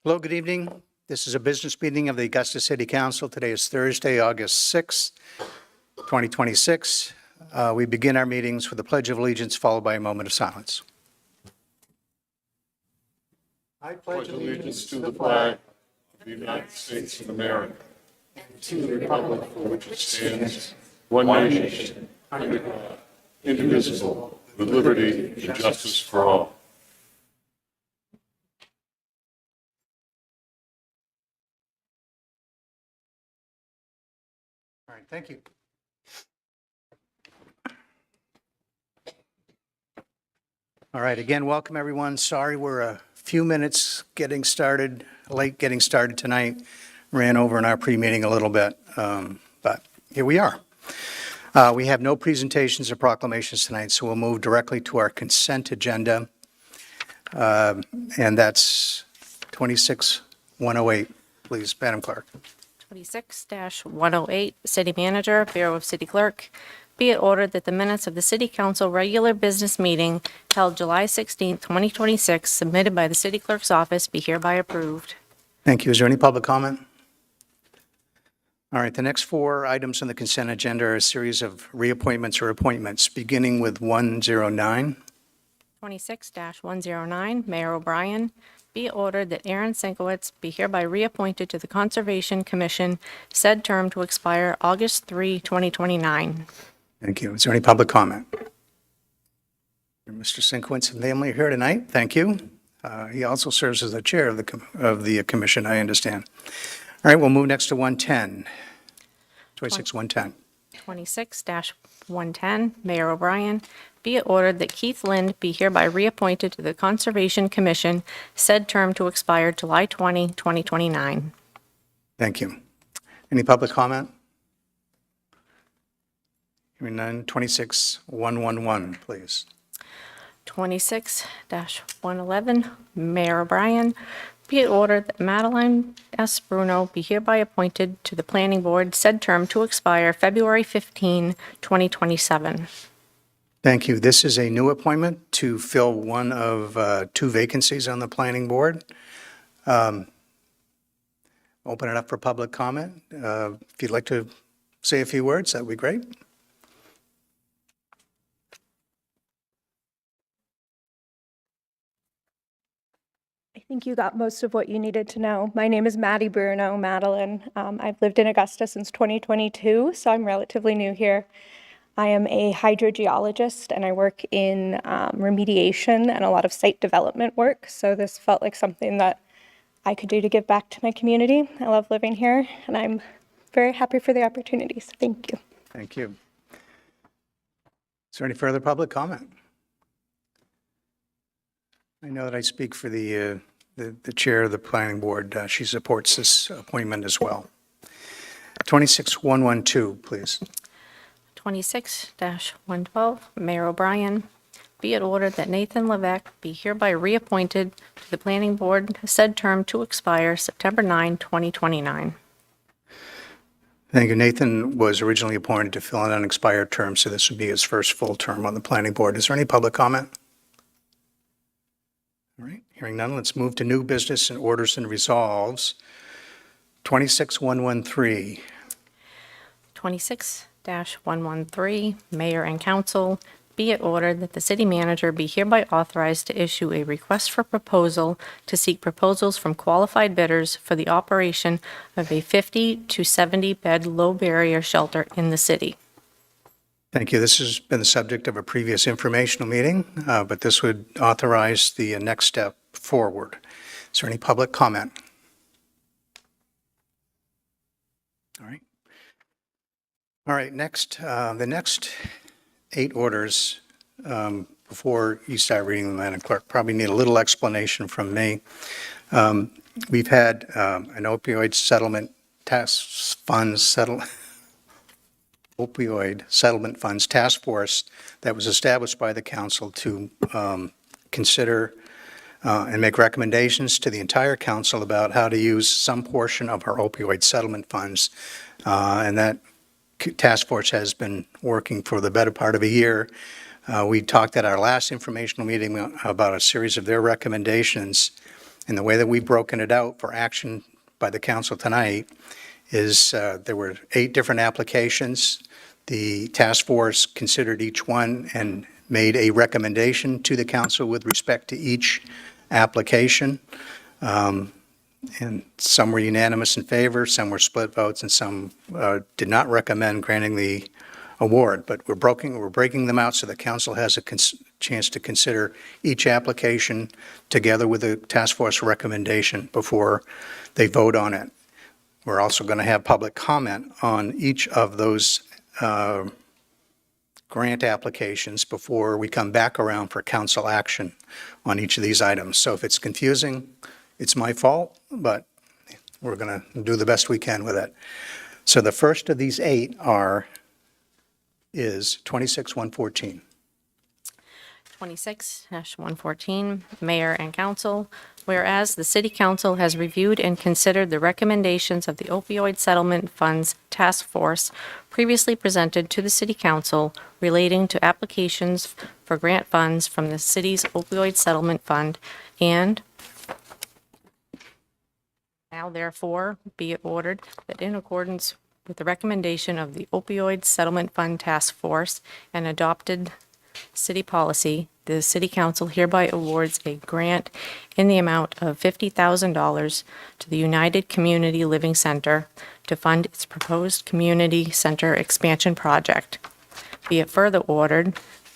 Hello, good evening. This is a business meeting of the Augusta City Council. Today is Thursday, August 6th, 2026. We begin our meetings with the Pledge of Allegiance, followed by a moment of silence. I pledge allegiance to the flag of the United States of America and to the republic for which it stands, one nation, under God, indivisible, with liberty and justice for all. All right, thank you. All right, again, welcome everyone. Sorry we're a few minutes late getting started tonight. Ran over in our pre-meeting a little bit, but here we are. We have no presentations or proclamations tonight, so we'll move directly to our consent agenda, and that's 26-108. Please, Madam Clerk. 26-108, City Manager, Bureau of City Clerk. Be it ordered that the minutes of the City Council regular business meeting held July 16, 2026, submitted by the City Clerk's office, be hereby approved. Thank you. Is there any public comment? All right, the next four items on the consent agenda are a series of reappointments or appointments, beginning with 109. 26-109, Mayor O'Brien. Be it ordered that Aaron Sinkowitz be hereby reappointed to the Conservation Commission, said term to expire August 3, 2029. Thank you. Is there any public comment? Mr. Sinkowitz and family are here tonight. Thank you. He also serves as the chair of the commission, I understand. All right, we'll move next to 110. 26-110. 26-110, Mayor O'Brien. Be it ordered that Keith Lind be hereby reappointed to the Conservation Commission, said term to expire July 20, 2029. Thank you. Any public comment? Hearing none. 26-111, please. 26-111, Mayor O'Brien. Be it ordered that Madeline S. Bruno be hereby appointed to the Planning Board, said term to expire February 15, 2027. Thank you. This is a new appointment to fill one of two vacancies on the Planning Board. Open it up for public comment. If you'd like to say a few words, that would be great. I think you got most of what you needed to know. My name is Maddie Bruno, Madeline. I've lived in Augusta since 2022, so I'm relatively new here. I am a hydrogeologist and I work in remediation and a lot of site development work. So this felt like something that I could do to give back to my community. I love living here and I'm very happy for the opportunity. So thank you. Thank you. Is there any further public comment? I know that I speak for the chair of the Planning Board. She supports this appointment as well. 26-112, please. 26-112, Mayor O'Brien. Be it ordered that Nathan Levesque be hereby reappointed to the Planning Board, said term to expire September 9, 2029. Thank you. Nathan was originally appointed to fill an unexpired term, so this would be his first full term on the Planning Board. Is there any public comment? All right, hearing none, let's move to new business and orders and resolves. 26-113. 26-113, Mayor and Council. Be it ordered that the city manager be hereby authorized to issue a request for proposal to seek proposals from qualified bidders for the operation of a 50 to 70 bed low barrier shelter in the city. Thank you. This has been the subject of a previous informational meeting, but this would authorize the next step forward. Is there any public comment? All right. All right, next, the next 8 orders, before you start reading them, Madam Clerk, probably need a little explanation from me. We've had an opioid settlement opioid settlement funds task force that was established by the council to consider and make recommendations to the entire council about how to use some portion of our opioid settlement funds. And that task force has been working for the better part of a year. We talked at our last informational meeting about a series of their recommendations. And the way that we've broken it out for action by the council tonight is there were 8 different applications. The task force considered each one and made a recommendation to the council with respect to each application. And some were unanimous in favor, some were split votes, and some did not recommend granting the award. But we're breaking them out so the council has a chance to consider each application together with the task force recommendation before they vote on it. We're also going to have public comment on each of those grant applications before we come back around for council action on each of these items. So if it's confusing, it's my fault, but we're going to do the best we can with it. So the first of these 8 is 26-114. 26-114, Mayor and Council. Whereas the City Council has reviewed and considered the recommendations of the Opioid Settlement Funds Task Force previously presented to the City Council relating to applications for grant funds from the city's Opioid Settlement Fund, and now therefore be it ordered that in accordance with the recommendation of the Opioid Settlement Fund Task Force and adopted city policy, the City Council hereby awards a grant in the amount of $50,000 to the United Community Living Center to fund its proposed community center expansion project. Be it further ordered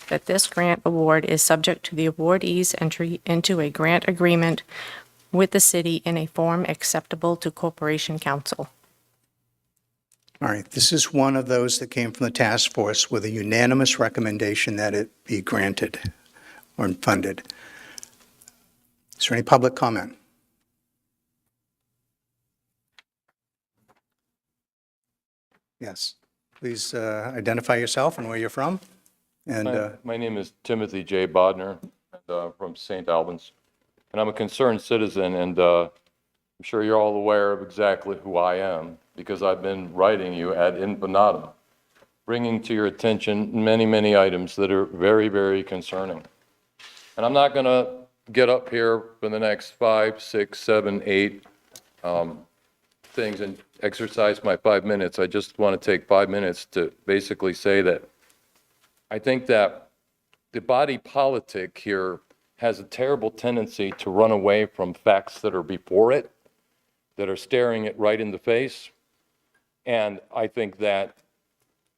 that this grant award is subject to the awardee's entry into a grant agreement with the city in a form acceptable to Corporation Council. All right, this is one of those that came from the task force with a unanimous recommendation that it be granted or funded. Is there any public comment? Yes, please identify yourself and where you're from. And My name is Timothy J. Bodner, from St. Albans, and I'm a concerned citizen, and I'm sure you're all aware of exactly who I am, because I've been writing you ad infinitum, bringing to your attention many, many items that are very, very concerning. And I'm not going to get up here for the next 5, 6, 7, 8 things and exercise my 5 minutes. I just want to take 5 minutes to basically say that I think that the body politic here has a terrible tendency to run away from facts that are before it, that are staring it right in the face. And I think that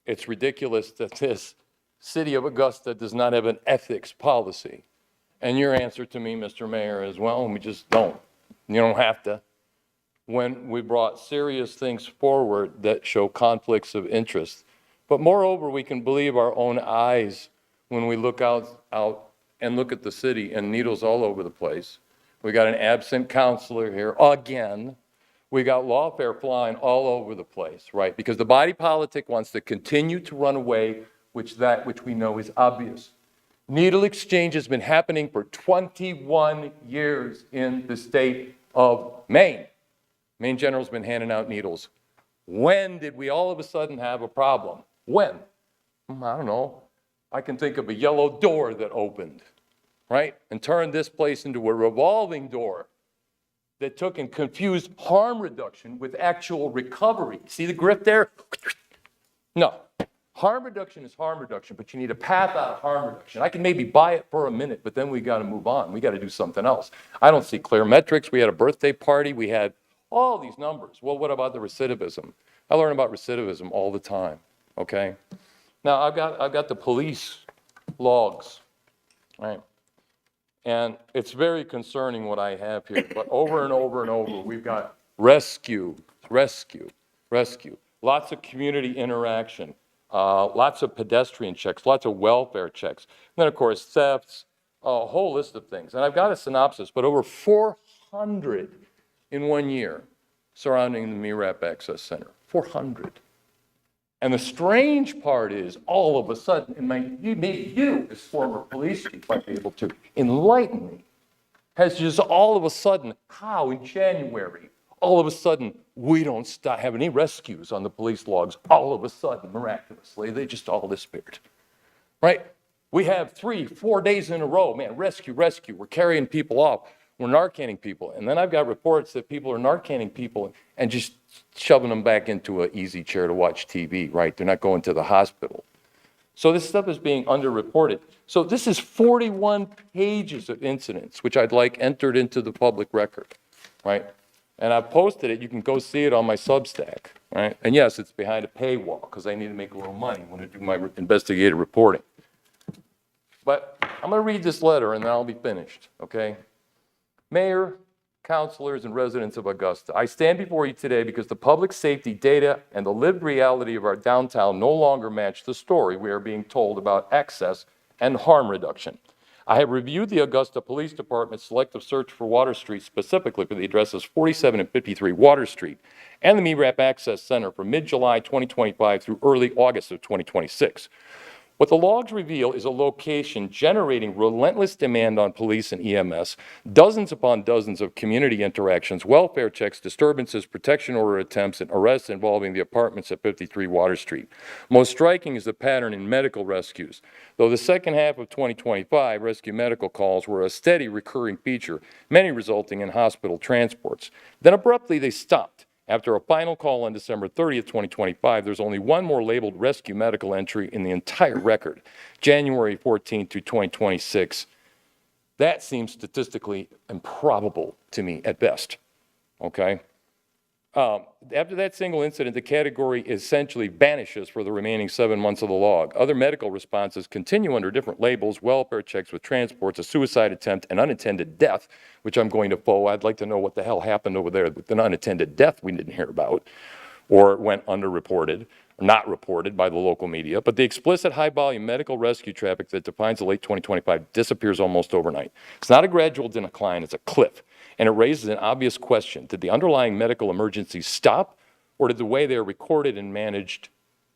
it's ridiculous that this city of Augusta does not have an ethics policy. And your answer to me, Mr. Mayor, is, well, we just don't. You don't have to. When we brought serious things forward that show conflicts of interest. But moreover, we can believe our own eyes when we look out and look at the city and needles all over the place. We got an absent counselor here again. We got lawfare flying all over the place, right? Because the body politic wants to continue to run away, which we know is obvious. Needle exchange has been happening for 21 years in the state of Maine. Maine General's been handing out needles. When did we all of a sudden have a problem? When? I don't know. I can think of a yellow door that opened, right? And turned this place into a revolving door that took and confused harm reduction with actual recovery. See the grip there? No. Harm reduction is harm reduction, but you need a path out of harm reduction. I can maybe buy it for a minute, but then we got to move on. We got to do something else. I don't see clear metrics. We had a birthday party. We had all these numbers. Well, what about the recidivism? I learn about recidivism all the time, okay? Now, I've got the police logs, right? And it's very concerning what I have here, but over and over and over, we've got rescue. Lots of community interaction, lots of pedestrian checks, lots of welfare checks. And then, of course, thefts, a whole list of things. And I've got a synopsis, but over 400 in 1 year surrounding the MIRAP Access Center, 400. And the strange part is, all of a sudden, and maybe you, as former police chief, might be able to enlighten me, has just all of a sudden, how in January, all of a sudden, we don't have any rescues on the police logs. All of a sudden, miraculously, they just all disappeared, right? We have 3, 4 days in a row, man, rescue. We're carrying people off. We're Narcaning people. And then I've got reports that people are Narcaning people and just shoving them back into an easy chair to watch TV, right? They're not going to the hospital. So this stuff is being underreported. So this is 41 pages of incidents, which I'd like entered into the public record, right? And I've posted it. You can go see it on my Substack, right? And yes, it's behind a paywall because I need to make a little money when I do my investigative reporting. But I'm going to read this letter and then I'll be finished, okay? Mayor, councilors, and residents of Augusta, I stand before you today because the public safety data and the lived reality of our downtown no longer match the story we are being told about access and harm reduction. I have reviewed the Augusta Police Department's selective search for Water Street, specifically for the addresses 47 and 53 Water Street, and the MERAP Access Center from mid-July 2025 through early August of 2026. What the logs reveal is a location generating relentless demand on police and EMS, dozens upon dozens of community interactions, welfare checks, disturbances, protection order attempts, and arrests involving the apartments at 53 Water Street. Most striking is the pattern in medical rescues. Though the second half of 2025, rescue medical calls were a steady recurring feature, many resulting in hospital transports. Then abruptly they stopped. After a final call on December 30th, 2025, there's only one more labeled rescue medical entry in the entire record, January 14th to 2026. That seems statistically improbable to me at best, okay? After that single incident, the category essentially vanishes for the remaining 7 months of the log. Other medical responses continue under different labels: welfare checks with transports, a suicide attempt, and unattended death, which I'm going to FOA. I'd like to know what the hell happened over there with an unattended death we didn't hear about, or it went underreported, or not reported by the local media. But the explicit high-volume medical rescue traffic that defines the late 2025 disappears almost overnight. It's not a gradual decline, it's a cliff. And it raises an obvious question. Did the underlying medical emergencies stop, or did the way they are recorded and managed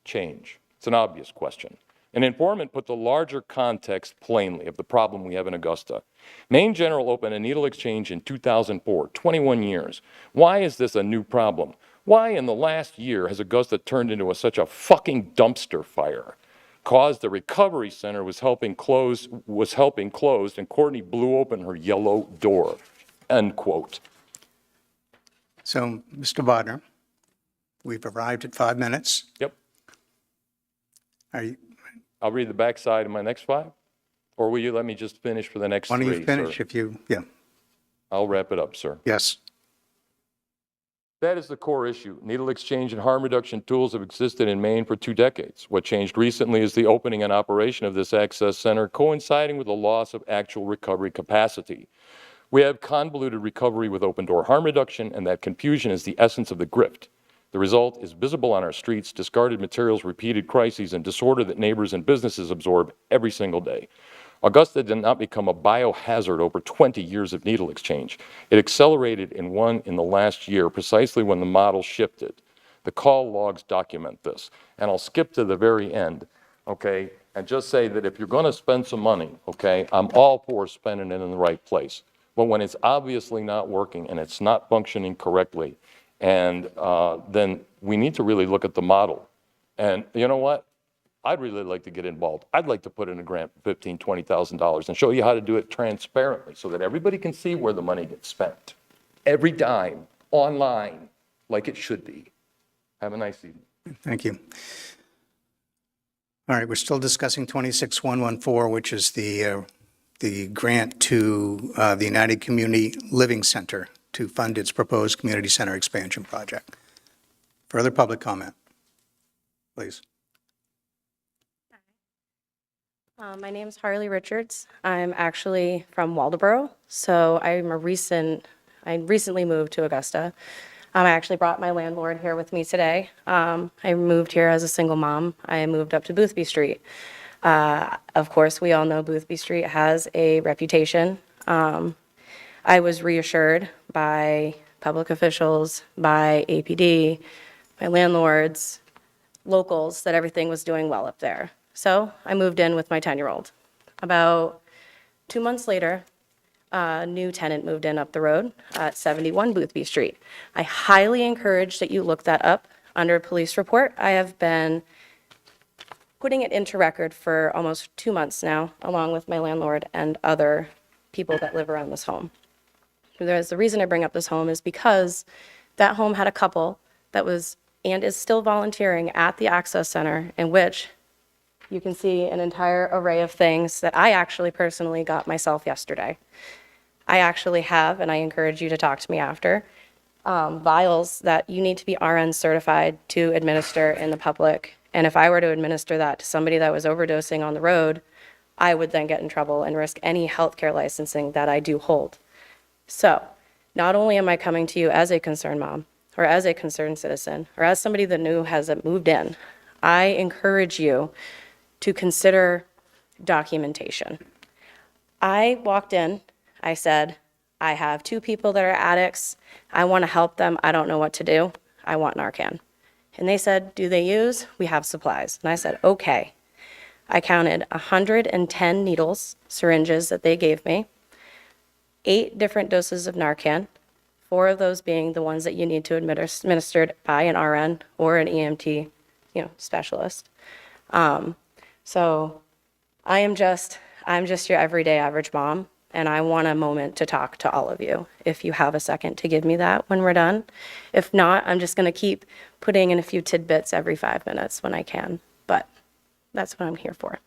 change? It's an obvious question. An informant put the larger context plainly of the problem we have in Augusta. Maine General opened a needle exchange in 2004, 21 years. Why is this a new problem? Why in the last year has Augusta turned into such a fucking dumpster fire? Caused the recovery center was helping closed, and Courtney blew open her yellow door. End quote. So, Mr. Bodnar, we've arrived at 5 minutes. Yep. Are you, I'll read the backside of my next 5. Or will you let me just finish for the next 3, why don't you finish sir? if you, yeah, I'll wrap it up, sir. yes. That is the core issue. Needle exchange and harm reduction tools have existed in Maine for 2 decades. What changed recently is the opening and operation of this access center, coinciding with the loss of actual recovery capacity. We have convoluted recovery with open-door harm reduction, and that confusion is the essence of the grift. The result is visible on our streets: discarded materials, repeated crises, and disorder that neighbors and businesses absorb every single day. Augusta did not become a biohazard over 20 years of needle exchange. It accelerated in the last year, precisely when the model shifted. The call logs document this. And I'll skip to the very end, okay, and just say that if you're going to spend some money, okay, I'm all for spending it in the right place. But when it's obviously not working and it's not functioning correctly, and then we need to really look at the model. And you know what? I'd really like to get involved. I'd like to put in a grant for $15,000, $20,000 and show you how to do it transparently so that everybody can see where the money gets spent. Every dime, online, like it should be. Have a nice evening. Thank you. All right, we're still discussing 26114, which is the grant to the United Community Living Center to fund its proposed community center expansion project. Further public comment, please. My name is Harley Richards. I'm actually from Waldoboro, so I recently moved to Augusta. I actually brought my landlord here with me today. I moved here as a single mom. I moved up to Boothby Street. Of course, we all know Boothby Street has a reputation. I was reassured by public officials, by APD, my landlords, locals, that everything was doing well up there. So I moved in with my 10-year-old. About 2 months later, a new tenant moved in up the road at 71 Boothby Street. I highly encourage that you look that up under police report. I have been putting it into record for almost 2 months now, along with my landlord and other people that live around this home. The reason I bring up this home is because that home had a couple that was and is still volunteering at the Access Center, in which you can see an entire array of things that I actually personally got myself yesterday. I actually have, and I encourage you to talk to me after, vials that you need to be RN certified to administer in the public. And if I were to administer that to somebody that was overdosing on the road, I would then get in trouble and risk any healthcare licensing that I do hold. So, not only am I coming to you as a concerned mom, or as a concerned citizen, or as somebody that has moved in, I encourage you to consider documentation. I walked in, I said, I have 2 people that are addicts. I want to help them. I don't know what to do. I want Narcan. And they said, do they use? We have supplies. And I said, okay. I counted 110 needles, syringes that they gave me, 8 different doses of Narcan, 4 of those being the ones that you need to administered by an RN or an EMT, specialist. So I'm just your everyday average mom, and I want a moment to talk to all of you. If you have a second to give me that when we're done. If not, I'm just going to keep putting in a few tidbits every 5 minutes when I can. But that's what I'm here for.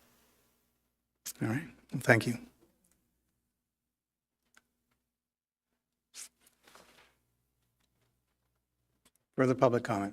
All right, well, thank you. Further public comment?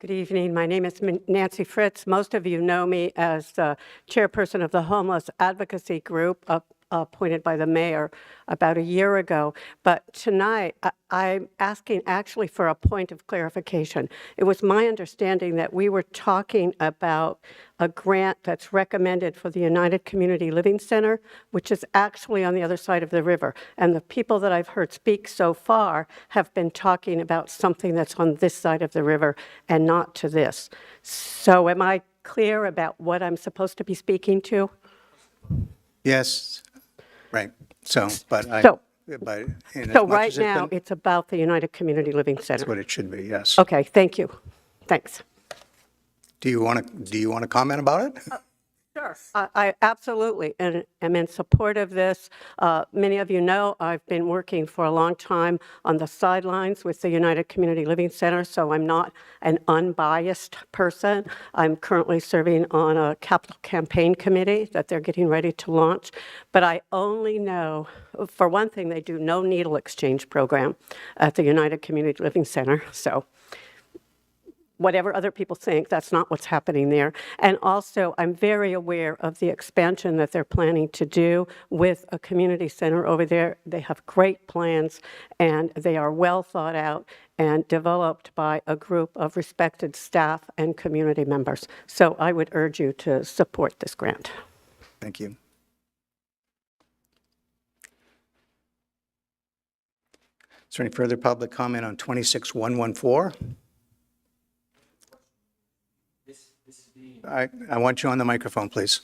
Good evening. My name is Nancy Fritz. Most of you know me as the chairperson of the Homeless Advocacy Group appointed by the mayor about a year ago. But tonight, I'm asking actually for a point of clarification. It was my understanding that we were talking about a grant that's recommended for the United Community Living Center, which is actually on the other side of the river. And the people that I've heard speak so far have been talking about something that's on this side of the river and not to this. So am I clear about what I'm supposed to be speaking to? Yes, right. So, but I, So- but in as So much right as it's now, been- it's about the United Community Living that's Center. what it should be, yes. Okay, thank you. Thanks. Do you want to comment about it? Sure. I absolutely am in support of this. Many of you know I've been working for a long time on the sidelines with the United Community Living Center, so I'm not an unbiased person. I'm currently serving on a capital campaign committee that they're getting ready to launch. But I only know, for one thing, they do no needle exchange program at the United Community Living Center, so whatever other people think, that's not what's happening there. And also, I'm very aware of the expansion that they're planning to do with a community center over there. They have great plans, and they are well thought out and developed by a group of respected staff and community members. So I would urge you to support this grant. Thank you. Is there any further public comment on 26114? I want you on the microphone, please.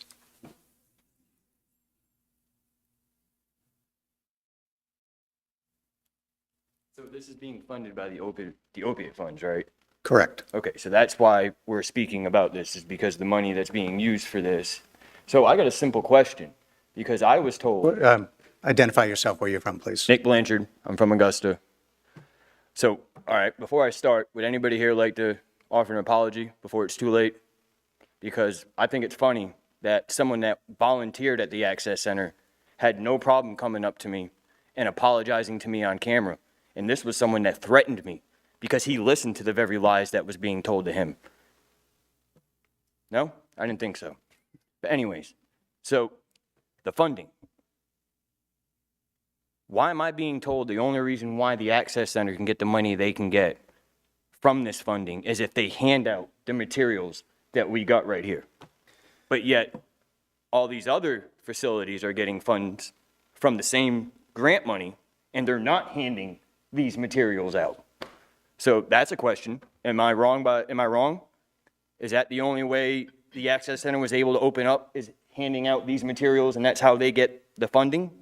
So this is being funded by the opiate funds, right? Correct. Okay, so that's why we're speaking about this, is because the money that's being used for this. So I got a simple question, because I was told, Identify yourself, where you're from, please. Nick Blanchard, I'm from Augusta. So, all right, before I start, would anybody here like to offer an apology before it's too late? Because I think it's funny that someone that volunteered at the Access Center had no problem coming up to me and apologizing to me on camera. And this was someone that threatened me because he listened to the very lies that was being told to him. No? I didn't think so. But anyways, so the funding. Why am I being told the only reason why the Access Center can get the money they can get from this funding is if they hand out the materials that we got right here? But yet, all these other facilities are getting funds from the same grant money, and they're not handing these materials out. So that's a question. Am I wrong? Is that the only way the Access Center was able to open up, is handing out these materials, and that's how they get the funding?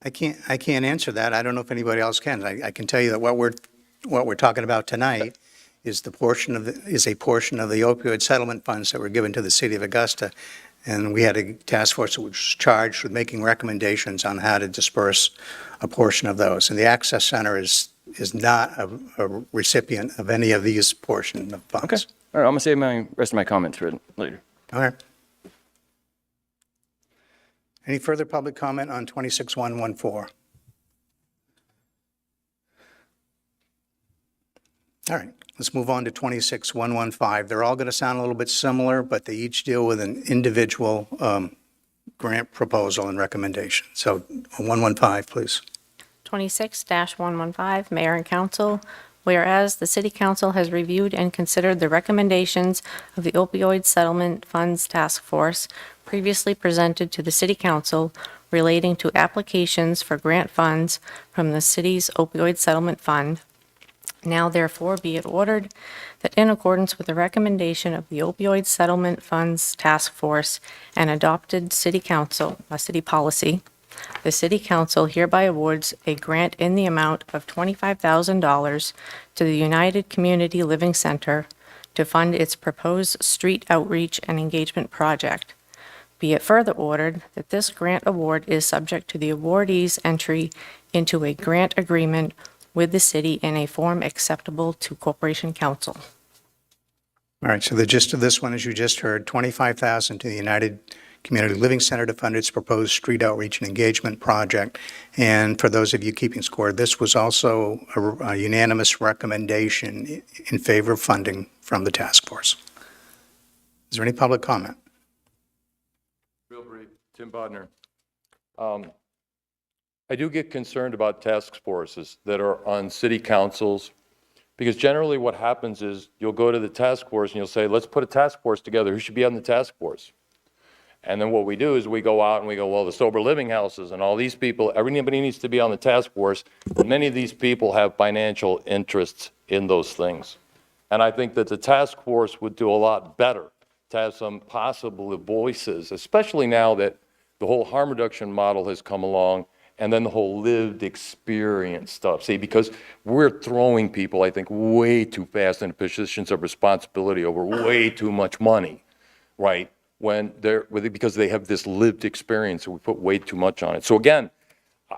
I can't answer that. I don't know if anybody else can. I can tell you that what we're talking about tonight is a portion of the opioid settlement funds that were given to the city of Augusta And we had a task force that was charged with making recommendations on how to disperse a portion of those. And the Access Center is not a recipient of any of these portion of funds. Okay. All right, I'm gonna save my rest of my comments for later. All right. Any further public comment on 26114? All right, let's move on to 26115. They're all going to sound a little bit similar, but they each deal with an individual grant proposal and recommendation. So 115, please. 26-115, Mayor and Council. Whereas the City Council has reviewed and considered the recommendations of the Opioid Settlement Funds Task Force previously presented to the City Council relating to applications for grant funds from the city's opioid settlement fund. Now therefore be it ordered that in accordance with the recommendation of the Opioid Settlement Funds Task Force and adopted City Council, a city policy, the City Council hereby awards a grant in the amount of $25,000 to the United Community Living Center to fund its proposed street outreach and engagement project. Be it further ordered that this grant award is subject to the awardee's entry into a grant agreement with the city in a form acceptable to Corporation Council. All right, so the gist of this one, as you just heard, $25,000 to the United Community Living Center to fund its proposed street outreach and engagement project. And for those of you keeping score, this was also a unanimous recommendation in favor of funding from the task force. Is there any public comment? Real brief, Tim Bodner. I do get concerned about task forces that are on city councils, because generally what happens is you'll go to the task force and you'll say, let's put a task force together. Who should be on the task force? And then what we do is we go out and we go, well, the sober living houses and all these people, everybody needs to be on the task force. Many of these people have financial interests in those things. And I think that the task force would do a lot better to have some possible voices, especially now that the whole harm reduction model has come along, and then the whole lived experience stuff. See, because we're throwing people, I think, way too fast into positions of responsibility over way too much money, right? Because they have this lived experience, and we put way too much on it. So again,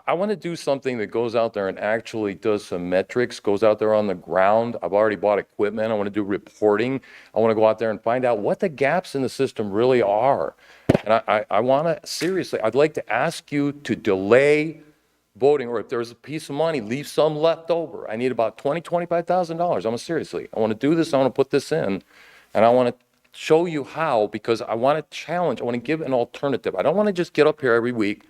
I want to do something that goes out there and actually does some metrics, goes out there on the ground. I've already bought equipment. I want to do reporting. I want to go out there and find out what the gaps in the system really are. And I want to, seriously, I'd like to ask you to delay voting, or if there's a piece of money, leave some left over. I need about $25,000. I'm seriously, I want to do this. I want to put this in, and I want to show you how, because I want to challenge, I want to give an alternative. I don't want to just get up here every week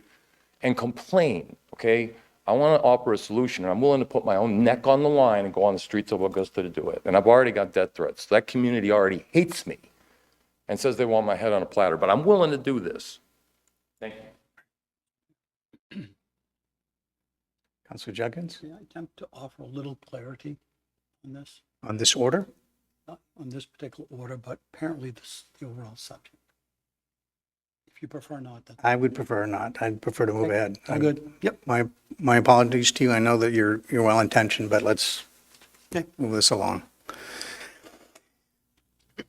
and complain, okay? I want to offer a solution, and I'm willing to put my own neck on the line and go on the streets of Augusta to do it. And I've already got death threats. That community already hates me and says they want my head on a platter, but I'm willing to do this. Thank you. Councilor Judkins, May I attempt to offer a little clarity on this? on this order? Not on this particular order, but apparently the overall subject. If you prefer not, that's I would prefer not. I'd prefer to move ahead. all good. Yep, my apologies to you. I know that you're well-intentioned, but let's Okay. move this along.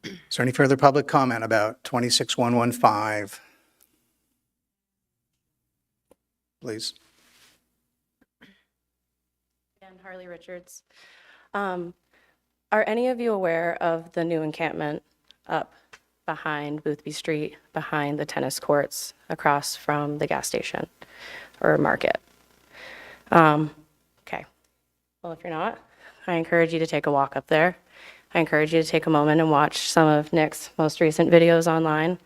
Is there any further public comment about 26115? Please. And Harley Richards. Are any of you aware of the new encampment up behind Boothby Street, behind the tennis courts, across from the gas station or market? Okay. Well, if you're not, I encourage you to take a walk up there. I encourage you to take a moment and watch some of Nick's most recent videos online.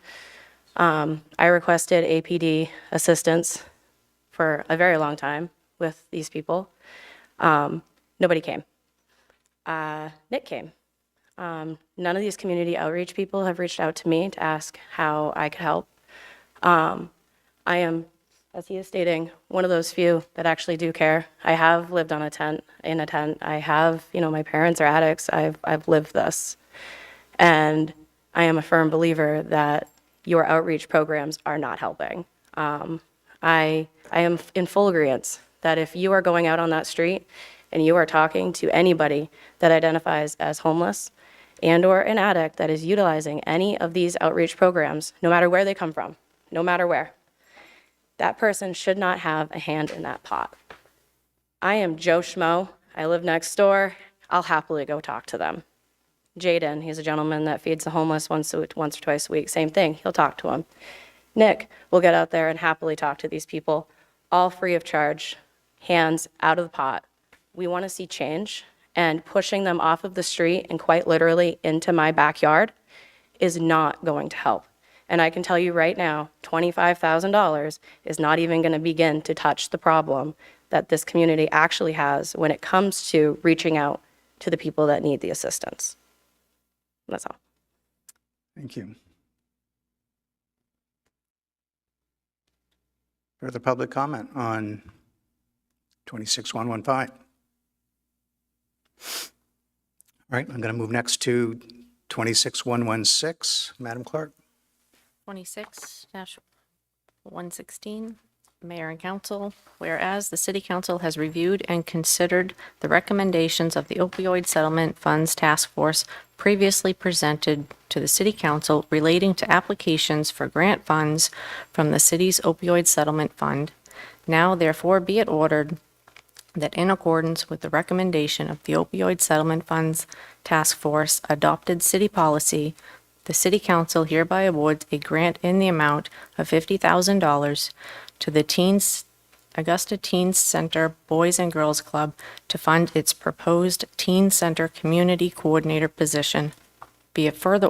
I requested APD assistance for a very long time with these people. Nobody came. Nick came. None of these community outreach people have reached out to me to ask how I could help. I am, as he is stating, one of those few that actually do care. I have lived in a tent. I have, my parents are addicts. I've lived this. And I am a firm believer that your outreach programs are not helping. I am in full agreement that if you are going out on that street and you are talking to anybody that identifies as homeless and/or an addict that is utilizing any of these outreach programs, no matter where they come from, no matter where, that person should not have a hand in that pot. I am Joe Schmo. I live next door. I'll happily go talk to them. Jaden, he's a gentleman that feeds the homeless once or twice a week. Same thing, he'll talk to them. Nick will get out there and happily talk to these people, all free of charge, hands out of the pot. We want to see change, and pushing them off of the street and quite literally into my backyard is not going to help. And I can tell you right now, $25,000 is not even going to begin to touch the problem that this community actually has when it comes to reaching out to the people that need the assistance. That's all. Thank you. Further public comment on 26115? All right, I'm going to move next to 26116. Madam Clerk? 26-116, Mayor and Council, whereas the City Council has reviewed and considered the recommendations of the Opioid Settlement Funds Task Force previously presented to the City Council relating to applications for grant funds from the city's opioid settlement fund, now therefore be it ordered that in accordance with the recommendation of the Opioid Settlement Funds Task Force adopted city policy, the City Council hereby awards a grant in the amount of $50,000 to the Augusta Teen Center Boys and Girls Club to fund its proposed Teen Center Community Coordinator position. Be it further